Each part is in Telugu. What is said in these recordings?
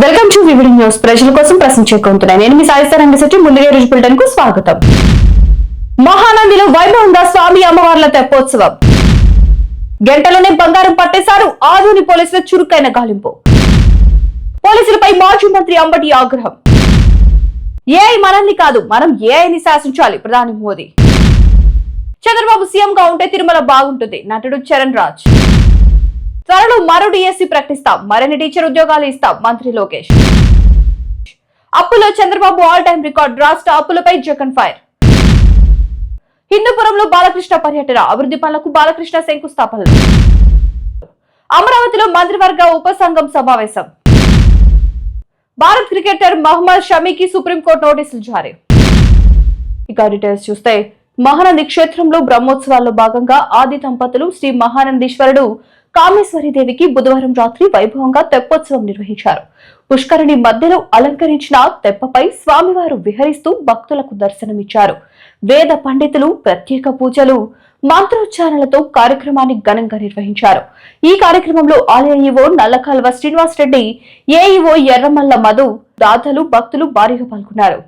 Welcome to VVD news. ప్రజల కోసం ప్రశ్నించే గొంతునాయి. నేను మీ సాయిస్తారంగ శెట్టి. ముందుగా రోజు బులెటిన్ కు స్వాగతం. మహానందిలో వైభవంగా స్వామి అమ్మవార్ల తెప్పోత్సవం. గంటలోనే బంగారం పట్టేశారు ఆదోని పోలీసుల చురుకైన గాలింపు. పోలీసులపై మాజీ మంత్రి అంబటి ఆగ్రహం. ఏఐ మనల్ని కాదు, మనం ఏఐని శాసించాలి ప్రధాని మోదీ. చంద్రబాబు సీఎంగా ఉంటే తిరుమల బాగుంటుంది నటుడు చరణ్ రాజ్. త్వరలో మరో డిఎస్సీ ప్రకటిస్తాం, మరిన్ని టీచర్ ఉద్యోగాలు ఇస్తాం మంత్రి లోకేష్. అప్పులో చంద్రబాబు ఆల్ టైమ్ రికార్డ్, రాష్ట్ర అప్పులపై జగన్ ఫైర్. హిందూపురంలో బాలకృష్ణ పర్యటన, అభివృద్ధి పనులకు బాలకృష్ణ శంకుస్థాపనలు. అమరావతిలో మంత్రివర్గ ఉపసంఘం సమావేశం. భారత్ క్రికెటర్ మహమ్మద్ షమీకి సుప్రీంకోర్టు నోటీసులు జారీ. ఇక డీటెయిల్స్ చూస్తే, మహానంది క్షేత్రంలో బ్రహ్మోత్సవాల్లో భాగంగా ఆది దంపతులు శ్రీ మహానందీశ్వరుడు కామేశ్వరీదేవికి బుధవారం రాత్రి వైభవంగా తెప్పోత్సవం నిర్వహించారు. పుష్కరిణి మధ్యలో అలంకరించిన తెప్పపై స్వామివారు విహరిస్తూ భక్తులకు దర్శనమిచ్చారు. వేద పండితులు ప్రత్యేక పూజలు, మంత్రోచ్చారణలతో కార్యక్రమాన్ని ఘనంగా నిర్వహించారు. ఈ కార్యక్రమంలో ఆలయ ఈవో నల్లకాల్వ శ్రీనివాస్ రెడ్డి, ఏఈఓ ఎర్రమల్ల మధు, దాతలు, భక్తులు భారీగా పాల్గొన్నారు.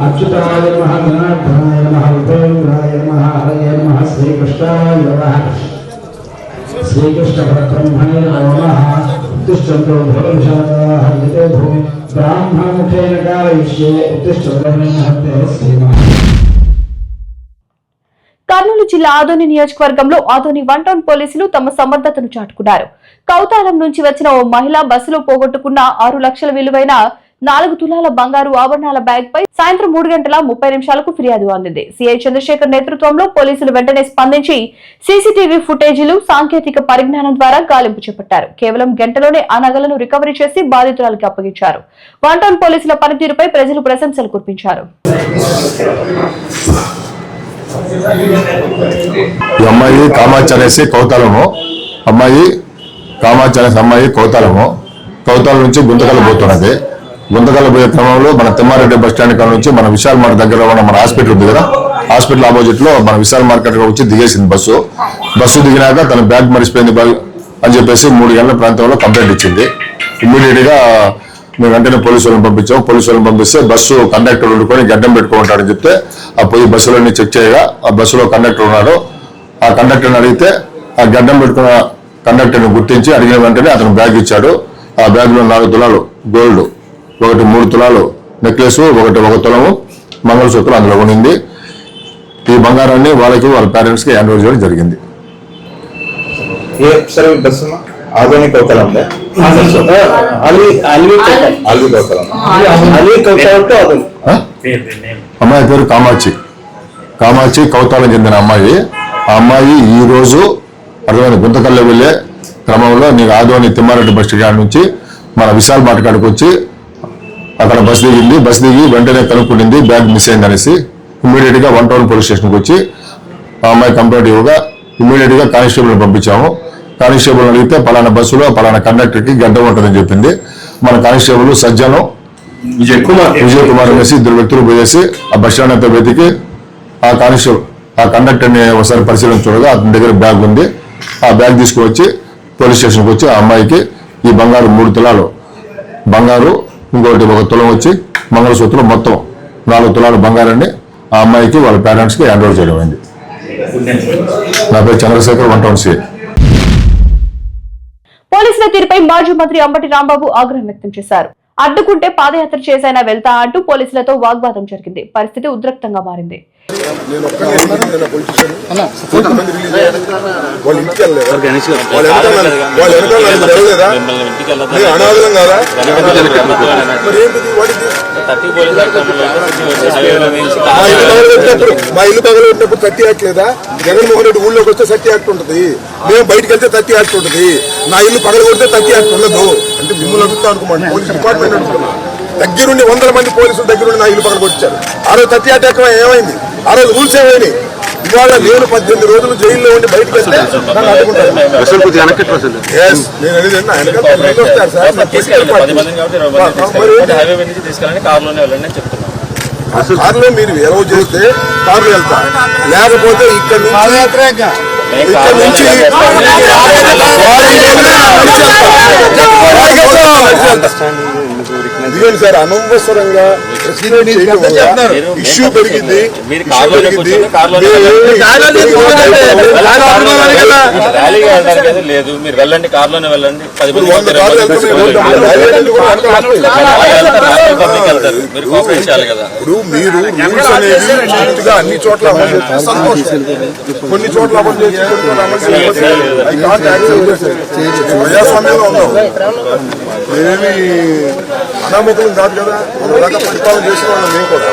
अच्युताय नमः, गणार्दनाय नमः, उपेन्द्राय नमः, हरये नमः, श्रीकृष्णाय नमः, श्रीकृष्णपरब्रह्मणे नमः. उत्तिष्ठन्तो भवशाः यते भो ब्राह्मणमुखेन कारयिष्ये उत्तिष्ठन्तो श्रीमः. కర్నూలు జిల్లా ఆదోని నియోజకవర్గంలో ఆదోని 1 టౌన్ పోలీసులు తమ సమర్థతను చాటుకున్నారు. కౌతాలం నుంచి వచ్చిన ఓ మహిళ బస్సులో పోగొట్టుకున్న 6 లక్షల విలువైన 4 తులాల బంగారు ఆభరణాల బ్యాగ్ పై సాయంత్రం 3:30 ఫిర్యాదు అందింది. సిఐ చంద్రశేఖర్ నేతృత్వంలో పోలీసులు వెంటనే స్పందించి సీసీటీవీ ఫుటేజీలు, సాంకేతిక పరిజ్ఞానం ద్వారా గాలింపు చేపట్టారు. కేవలం గంటలోనే ఆ నగలను రికవరీ చేసి బాధితురాలకు అప్పగించారు. 1 టౌన్ పోలీసుల పనితీరుపై ప్రజలు ప్రశంసలు కురిపించారు. అమ్మాయి కామాచి అనేసి కౌతాలము, అమ్మాయి కామాచి అనేసి అమ్మాయి కౌతాలం నుంచి గుంతకల్ పోతున్నది. గుంతకల్ పోయే క్రమంలో మన తిమ్మారెడ్డి బస్ స్టాండ్ కాడ నుంచి మన విశాల్ మార్కెట్ దగ్గర ఉన్న మన హాస్పిటల్ ఉంది కదా, హాస్పిటల్ ఆపోజిట్ లో మన విశాల్ మార్కెట్ వచ్చి దిగేసింది బస్సు దిగినాక తన బ్యాగ్ మరిచిపోయింది అని చెప్పేసి 3 గంటల ప్రాంతంలో కంప్లైంట్ ఇచ్చింది. ఇమ్మీడియట్ గా మేము వెంటనే పోలీసులను పంపించాము. పోలీసులను పంపిస్తే బస్సు కండక్టర్ వండుకొని గడ్డం పెట్టుకుంటాడని చెప్తే ఆ పోయి బస్సులన్నీ చెక్ చేయగా ఆ బస్సులో కండక్టర్ ఉన్నాడు. ఆ కండక్టర్ని అడిగితే ఆ గడ్డం పెట్టుకున్న కండక్టర్ని గుర్తించి అడిగిన వెంటనే అతను బ్యాగ్ ఇచ్చాడు. ఆ బ్యాగ్ లో 4 తులాలు గోల్డ్, 3 తులాలు నెక్లెస్, 1 తులము మంగళసూత్రం అందులో ఉండింది. ఈ బంగారాన్ని వాళ్ళ పేరెంట్స్ కి హ్యాండ్ ఓవర్ చేయడం జరిగింది. ఆధునిక కౌతలం అమ్మాయి పేరు కామాచి కౌతాలం చెందిన అమ్మాయి. ఆ అమ్మాయి ఈ రోజు అర్థమైన గుంతకల్లో వెళ్లే క్రమంలో నీకు ఆదోని తిమ్మారెడ్డి బస్ స్టాండ్ నుంచి మన విశాల్ మార్కెట్ కాడికి వచ్చి అక్కడ బస్ దిగి వెంటనే కనుక్కుంది బ్యాగ్ మిస్ అయింది అనేసి. ఇమ్మీడియట్ గా 1 టౌన్ పోలీస్ స్టేషన్కి వచ్చి ఆ అమ్మాయి కంప్లైంట్ ఇవ్వగా ఇమ్మీడియట్ గా కానిస్టేబుల్ పంపించాము. కానిస్టేబుల్ అడిగితే పలానా బస్సులో పలానా కండక్టర్ కి గడ్డం ఉంటుందని చెప్పింది. మన కానిస్టేబుల్ సజ్జను విజయ్ కుమార్ అనేసి 2 వ్యక్తులు పోయేసి ఆ బస్ స్టాండ్ అంతా వెతికి ఆ కానిస్టేబుల్ ఆ కండక్టర్ ని ఒకసారి పరిశీలన చూడగా అతని దగ్గర బ్యాగ్ ఉంది. ఆ బ్యాగ్ తీసుకువచ్చి పోలీస్ స్టేషన్కి వచ్చి ఆ అమ్మాయికి ఈ బంగారు 3 తులాలు బంగారు, ఇంకోటి 1 తులం వచ్చి మంగళసూత్రం, మొత్తం 4 తులాల బంగారాన్ని ఆ అమ్మాయికి వాళ్ళ పేరెంట్స్ కి హ్యాండ్ ఓవర్ చేయడం అయింది. నా పేరు చంద్రశేఖర్, 1 టౌన్ సిఐ. పోలీసుల తీరుపై మాజీ మంత్రి అంబటి రాంబాబు ఆగ్రహం వ్యక్తం చేశారు. అడ్డుకుంటే పాదయాత్ర చేసైనా వెళ్తా అంటూ పోలీసులతో వాగ్వాదం జరిగింది. పరిస్థితి ఉద్రిక్తంగా మారింది. మా ఇల్లు పగలబెట్టినప్పుడు 30 యాక్ట్ లేదా? జగన్మోహన్ రెడ్డి ఊళ్ళోకి వస్తే 30 యాక్ట్ ఉంటుంది, మేము బయటకు వెళ్తే 30 యాక్ట్ ఉంటుంది. నా ఇల్లు పగలగొడితే 30 యాక్ట్ ఉండదు. అంటే మిమ్మల్ని అడుగుతా అనుకోండి, పోలీస్ డిపార్ట్మెంట్ అడుగుతున్నా. దగ్గరుండి 100 మంది పోలీసుల దగ్గరుండి నా ఇల్లు పగలగొట్టారు. ఆ రోజు 30 యాక్ట్ ఏమైంది? ఆ రోజు రూల్స్ ఏమైనాయి? ఇవాళ నేను 18 రోజులు జైల్లో ఉండి బయటకు వెళ్తే నన్ను అడ్డుకుంటారు. నేను అనేది వస్తారు సార్. కారులో మీరు ఎలవ్ చేస్తే కారులో వెళ్తా, లేకపోతే ఇక్కడ నుంచి ఇదిగోండి సార్, అనవసరంగా ఇష్యూ పెరిగింది. లేదు, మీరు వెళ్ళండి, కార్లోనే వెళ్ళండి. 10 మంది మీరు కోఆపరేట్ చేయాలి కదా. ఇప్పుడు మీరు రూల్స్ అనేది పూర్తిగా అన్ని చోట్ల సంతోషం, కొన్ని చోట్ల అమలు చేసి ప్రజాస్వామ్యంలో ఉన్నాం. ఏమి అనామకులం కాదు కదా, ఒక రకం పరిపాలన చేసిన వాళ్ళం మేము కూడా.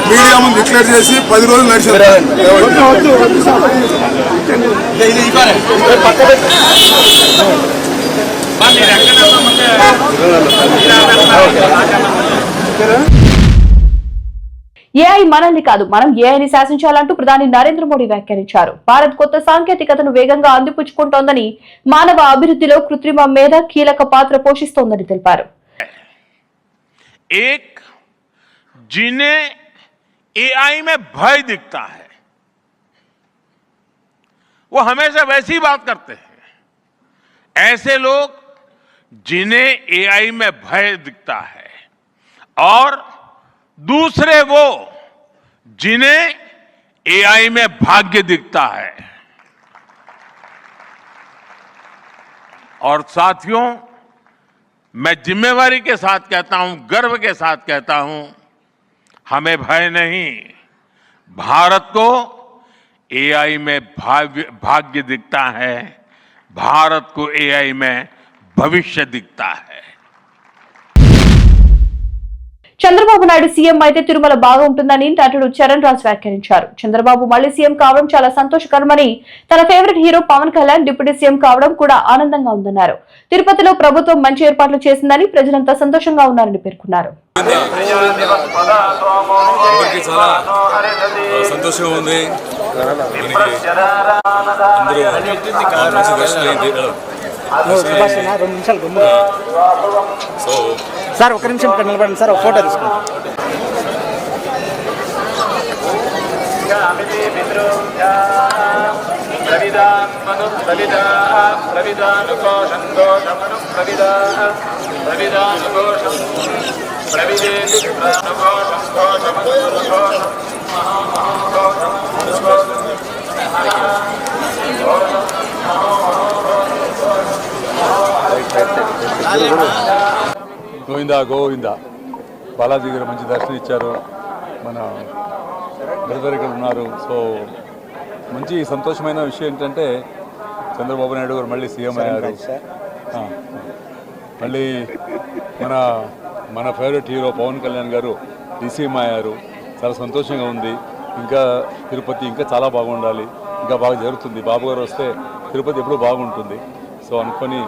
మీడియా ముందు డిక్లేర్ చేసి 10 రోజులు నడిచారు. ఏఐ మనల్ని కాదు, మనం ఏఐని శాసించాలంటూ ప్రధాని నరేంద్ర మోడీ వ్యాఖ్యానించారు. భారత్ కొత్త సాంకేతికతను వేగంగా అందిపుచ్చుకుంటోందని, మానవ అభివృద్ధిలో కృత్రిమ మేధ కీలక పాత్ర పోషిస్తోందని తెలిపారు. जिन्हें एआई में भय दिखता है, वो हमेशा वैसी बात करते हैं. ऐसे लोग जिन्हें एआई में भय दिखता है, और दूसरे वो जिन्हें एआई में भाग्य दिखता है. और साथियों, मैं जिम्मेवारी के साथ कहता हूं, गर्व के साथ कहता हूं, हमें भय नहीं, भारत को एआई में भाग्य दिखता है, भारत को एआई में भविष्य दिखता है. చంద్రబాబు నాయుడు సీఎం అయితే తిరుమల బాగా ఉంటుందని నటుడు చరణ్ రాజ్ వ్యాఖ్యానించారు. చంద్రబాబు మళ్లీ సీఎం కావడం చాలా సంతోషకరమని, తన favourite hero Pawan Kalyan deputy CM కావడం కూడా ఆనందంగా ఉందన్నారు. తిరుపతిలో ప్రభుత్వం మంచి ఏర్పాట్లు చేసిందని, ప్రజలంతా సంతోషంగా ఉన్నారని పేర్కొన్నారు. సార్ ఒక నిమిషం ఇక్కడ నిలబడండి సార్, ఒక ఫోటో తీసుకుంటాం. గోవిందా గోవిందా. బాలాజీ గారు మంచి దర్శనం ఇచ్చారు, మన బ్రదర్ ఇక్కడ ఉన్నారు. సో మంచి సంతోషమైన విషయం ఏంటంటే చంద్రబాబు నాయుడు గారు మళ్ళీ సీఎం అయ్యారు. మళ్ళీ మన ఫేవరెట్ హీరో పవన్ కళ్యాణ్ గారు డీసీఎం అయ్యారు. చాలా సంతోషంగా ఉంది. ఇంకా తిరుపతి ఇంకా చాలా బాగుండాలి, ఇంకా బాగా జరుగుతుంది. బాబు గారు వస్తే తిరుపతి ఎప్పుడూ బాగుంటుంది. సో అనుకొని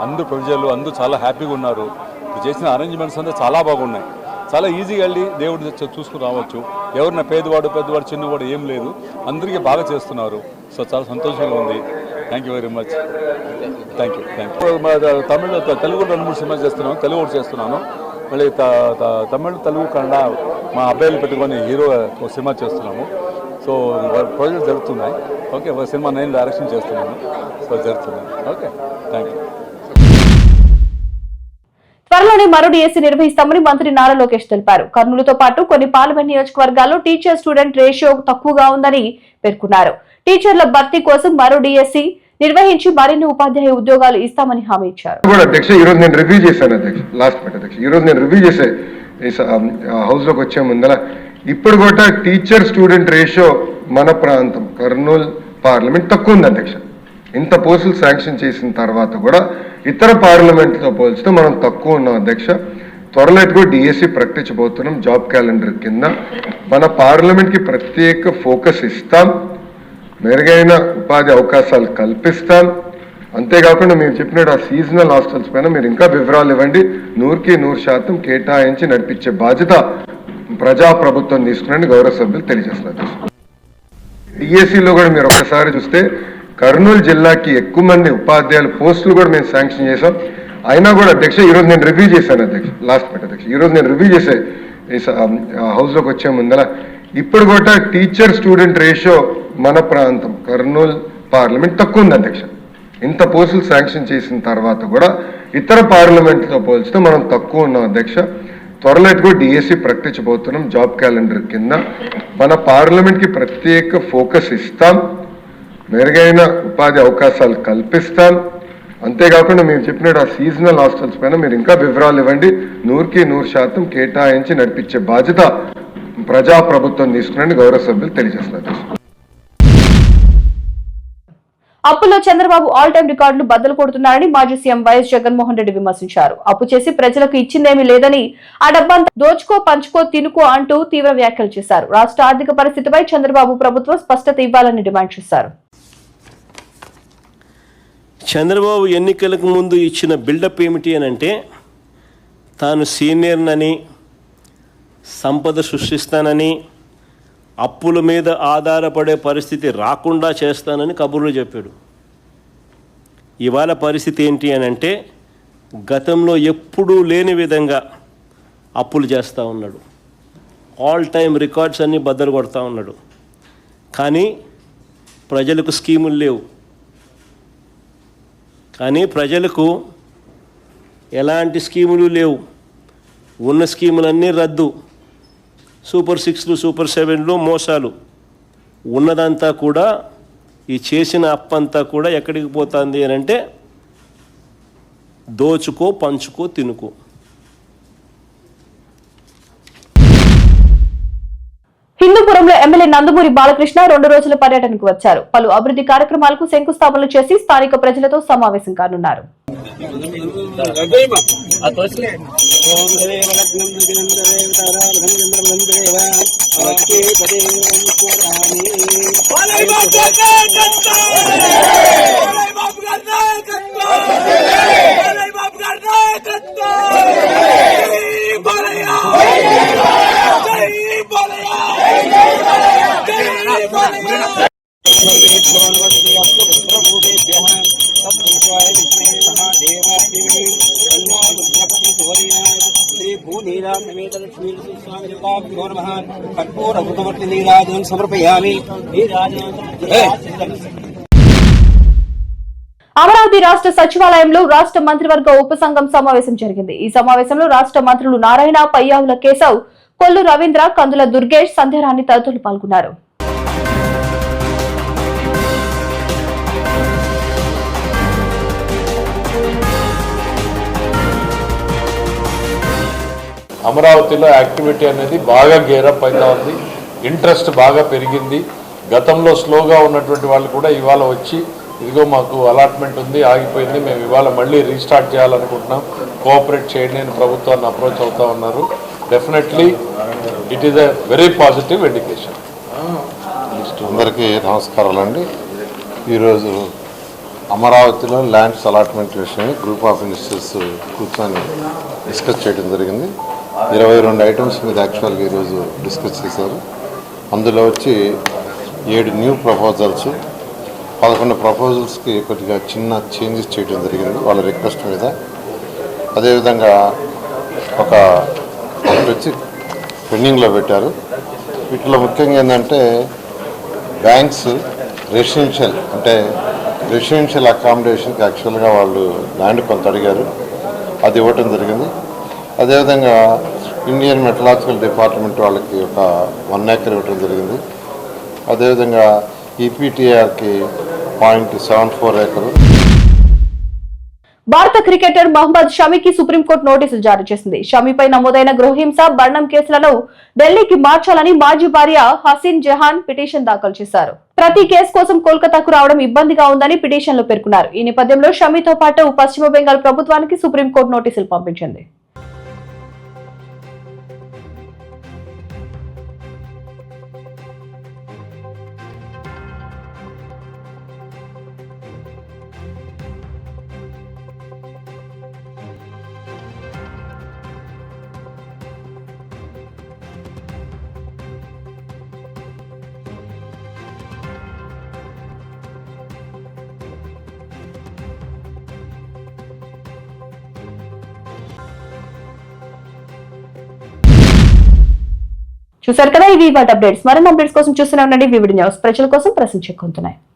అందరూ ప్రజలు అందరూ చాలా హ్యాపీగా ఉన్నారు. చేసిన అరేంజ్మెంట్స్ అంతా చాలా బాగున్నాయి. చాలా ఈజీగా వెళ్ళి దేవుడు చూసుకుని రావచ్చు. ఎవరిన పెద్దవాడు చిన్నవాడు ఏం లేదు, అందరికీ బాగా చేస్తున్నారు. సో చాలా సంతోషంగా ఉంది. Thank you very much. Thank you. Tamil Telugu 2-3 సినిమాలు చేస్తున్నాను, తెలుగు ఒకటి చేస్తున్నాను. మళ్ళీ తమిళ తెలుగు కన్నడ మా అబ్బాయిలు పెట్టుకొని హీరో ఒక సినిమా చేస్తున్నాము. సో ప్రాజెక్ట్ జరుగుతున్నాయి. ఓకే, ఒక సినిమా నేను డైరెక్షన్ చేస్తున్నాను. సో జరుగుతున్నాయి. ఓకే. Thank you. త్వరలోనే మరో డిఎస్సీ నిర్వహిస్తామని మంత్రి నారా లోకేష్ తెలిపారు. కర్నూలుతో పాటు కొన్ని పార్లమెంట్ నియోజకవర్గాల్లో టీచర్ స్టూడెంట్ రేషియో తక్కువగా ఉందని పేర్కొన్నారు. టీచర్ల భర్తీ కోసం మరో డిఎస్సీ నిర్వహించి మరిన్ని ఉపాధ్యాయ ఉద్యోగాలు ఇస్తామని హామీ ఇచ్చారు. అధ్యక్ష ఈరోజు నేను రివ్యూ చేశాను అధ్యక్ష, లాస్ట్ మినిట్ అధ్యక్ష, ఈరోజు నేను రివ్యూ చేసే హౌస్ లోకి వచ్చే ముందర ఇప్పుడు కూడా టీచర్ స్టూడెంట్ రేషియో మన ప్రాంతం కర్నూలు పార్లమెంట్ తక్కువ ఉంది అధ్యక్ష. ఇంత పోస్టులు శాంక్షన్ చేసిన తర్వాత కూడా ఇతర పార్లమెంట్తో పోల్చితే మనం తక్కువ ఉన్నాం అధ్యక్ష. త్వరలో కూడా డిఎస్సి ప్రకటించబోతున్నాం. జాబ్ క్యాలెండర్ కింద మన పార్లమెంట్కి ప్రత్యేక ఫోకస్ ఇస్తాం, మెరుగైన ఉపాధి అవకాశాలు కల్పిస్తాం. అంతేకాకుండా మీరు చెప్పినట్టు ఆ సీజనల్ హాస్టల్స్ పైన మీరు ఇంకా వివరాలు ఇవ్వండి. 100% కేటాయించి నడిపించే బాధ్యత ప్రజాప్రభుత్వం తీసుకుని గౌరవ సభ్యులు తెలియజేస్తున్నారు. డిఎస్సిలో కూడా మీరు ఒక్కసారి చూస్తే కర్నూలు జిల్లాకి ఎక్కువ మంది ఉపాధ్యాయుల పోస్టులు కూడా మేము శాంక్షన్ చేసాం. అయినా కూడా అధ్యక్ష ఈరోజు నేను రివ్యూ చేశాను అధ్యక్ష, లాస్ట్ మినిట్ అధ్యక్ష, ఈరోజు నేను రివ్యూ చేసే హౌస్ లోకి వచ్చే ముందర ఇప్పుడు కూడా టీచర్ స్టూడెంట్ రేషియో మన ప్రాంతం కర్నూలు పార్లమెంట్ తక్కువ ఉంది అధ్యక్ష. ఇంత పోస్టులు శాంక్షన్ చేసిన తర్వాత కూడా ఇతర పార్లమెంట్తో పోల్చితే మనం తక్కువ ఉన్నాం అధ్యక్ష. త్వరలో కూడా డిఎస్సి ప్రకటించబోతున్నాం. జాబ్ క్యాలెండర్ కింద మన పార్లమెంట్కి ప్రత్యేక ఫోకస్ ఇస్తాం, మెరుగైన ఉపాధి అవకాశాలు కల్పిస్తాం. అంతేకాకుండా మీరు చెప్పినట్టు ఆ సీజనల్ హాస్టల్స్ పైన మీరు ఇంకా వివరాలు ఇవ్వండి. 100% కేటాయించి నడిపించే బాధ్యత ప్రజాప్రభుత్వం తీసుకుని గౌరవ సభ్యులు తెలియజేస్తున్నారు. అప్పులో చంద్రబాబు ఆల్ టైం రికార్డులు బద్దలు కొడుతున్నారని మాజీ సీఎం వైఎస్ జగన్మోహన్ రెడ్డి విమర్శించారు. అప్పు చేసి ప్రజలకు ఇచ్చిందేమీ లేదని, ఆ డబ్బంతా దోచుకో పంచుకో తినుకో అంటూ తీవ్ర వ్యాఖ్యలు చేశారు. రాష్ట్ర ఆర్థిక పరిస్థితిపై చంద్రబాబు ప్రభుత్వం స్పష్టత ఇవ్వాలని డిమాండ్ చేశారు. చంద్రబాబు ఎన్నికలకు ముందు ఇచ్చిన బిల్డప్ ఏమిటి అని అంటే, తాను సీనియర్నని, సంపద సృష్టిస్తానని, అప్పుల మీద ఆధారపడే పరిస్థితి రాకుండా చేస్తానని కబుర్లు చెప్పాడు. ఇవాళ పరిస్థితి ఏంటి అని అంటే, గతంలో ఎప్పుడూ లేని విధంగా అప్పులు చేస్తూ ఉన్నాడు. ఆల్ టైం రికార్డ్స్ అన్నీ బద్దలు కొడతా ఉన్నాడు. కానీ ప్రజలకు స్కీములు లేవు. కానీ ప్రజలకు ఎలాంటి స్కీములు లేవు. ఉన్న స్కీములన్నీ రద్దు. సూపర్ 6లు, సూపర్ 7లు మోసాలు. ఉన్నదంతా కూడా, ఈ చేసిన అప్పంతా కూడా ఎక్కడికి పోతుంది అని అంటే, దోచుకో పంచుకో తినుకో. హిందూపురంలో ఎమ్మెల్యే నందమూరి బాలకృష్ణ 2 రోజుల పర్యటనకు వచ్చారు. పలు అభివృద్ధి కార్యక్రమాలకు శంకుస్థాపనలు చేసి స్థానిక ప్రజలతో సమావేశం కానున్నారు. అమరావతి రాష్ట్ర సచివాలయంలో రాష్ట్ర మంత్రివర్గ ఉపసంఘం సమావేశం జరిగింది. ఈ సమావేశంలో రాష్ట్ర మంత్రులు నారాయణ, పయ్యావుల కేశవ్, కొల్లు రవీంద్ర, కందుల దుర్గేష్, సంధ్యారాణి తదితరులు పాల్గొన్నారు. అమరావతిలో యాక్టివిటీ అనేది బాగా గేరప్ అవుతా ఉంది. ఇంట్రెస్ట్ బాగా పెరిగింది. గతంలో స్లోగా ఉన్నటువంటి వాళ్ళు కూడా ఇవాళ వచ్చి, ఇదిగో మాకు అలాట్మెంట్ ఉంది, ఆగిపోయింది, మేము ఇవాళ మళ్ళీ రీస్టార్ట్ చేయాలనుకుంటున్నాం, కోఆపరేట్ చేయండి అని ప్రభుత్వాన్ని అప్రోచ్ అవుతా ఉన్నారు. Definitely it is a very positive indication. అందరికీ నమస్కారాలండి. ఈరోజు అమరావతిలో ల్యాండ్స్ అలాట్మెంట్ విషయం గ్రూప్ ఆఫ్ మినిస్టర్స్ కూర్చొని డిస్కస్ చేయడం జరిగింది. 22 ఐటమ్స్ మీద యాక్చువల్గా ఈరోజు డిస్కస్ చేశారు. అందులో వచ్చి 7 న్యూ ప్రపోజల్స్, 11 ప్రపోజల్స్కి కొద్దిగా చిన్న చేంజెస్ చేయడం జరిగింది వాళ్ళ రిక్వెస్ట్ మీద. అదేవిధంగా ఒకటి వచ్చి పెండింగ్లో పెట్టారు. వీటిలో ముఖ్యంగా ఏంటంటే బ్యాంక్స్ రెసిడెన్షియల్ అంటే రెసిడెన్షియల్ అకామిడేషన్కి యాక్చువల్గా వాళ్ళు ల్యాండ్ కొంత అడిగారు, అది ఇవ్వటం జరిగింది. అదేవిధంగా ఇండియన్ మెటలాజికల్ డిపార్ట్మెంట్ వాళ్ళకి ఒక 1 acre ఇవ్వటం జరిగింది. అదేవిధంగా ఈపీటీఆర్కి 0.74 acre. భారత క్రికెటర్ మహమ్మద్ షమీకి సుప్రీంకోర్టు నోటీసులు జారీ చేసింది. షమీపై నమోదైన గృహహింస, బర్ణం కేసులను ఢిల్లీకి మార్చాలని మాజీ భార్య హసీన్ జహాన్ పిటిషన్ దాఖలు చేశారు. ప్రతి కేసు కోసం కోల్కతాకు రావడం ఇబ్బందిగా ఉందని పిటిషన్లో పేర్కొన్నారు. ఈ నేపథ్యంలో షమీతో పాటు పశ్చిమ బెంగాల్ ప్రభుత్వానికి సుప్రీంకోర్టు నోటీసులు పంపించింది. చూసారు కదా, ఇవి వాటి అప్డేట్స్. మరిన్ని అప్డేట్స్ కోసం చూస్తూనే ఉండండి వివిడి న్యూస్. ప్రజల కోసం ప్రశ్నించుకుంటున్నాయి.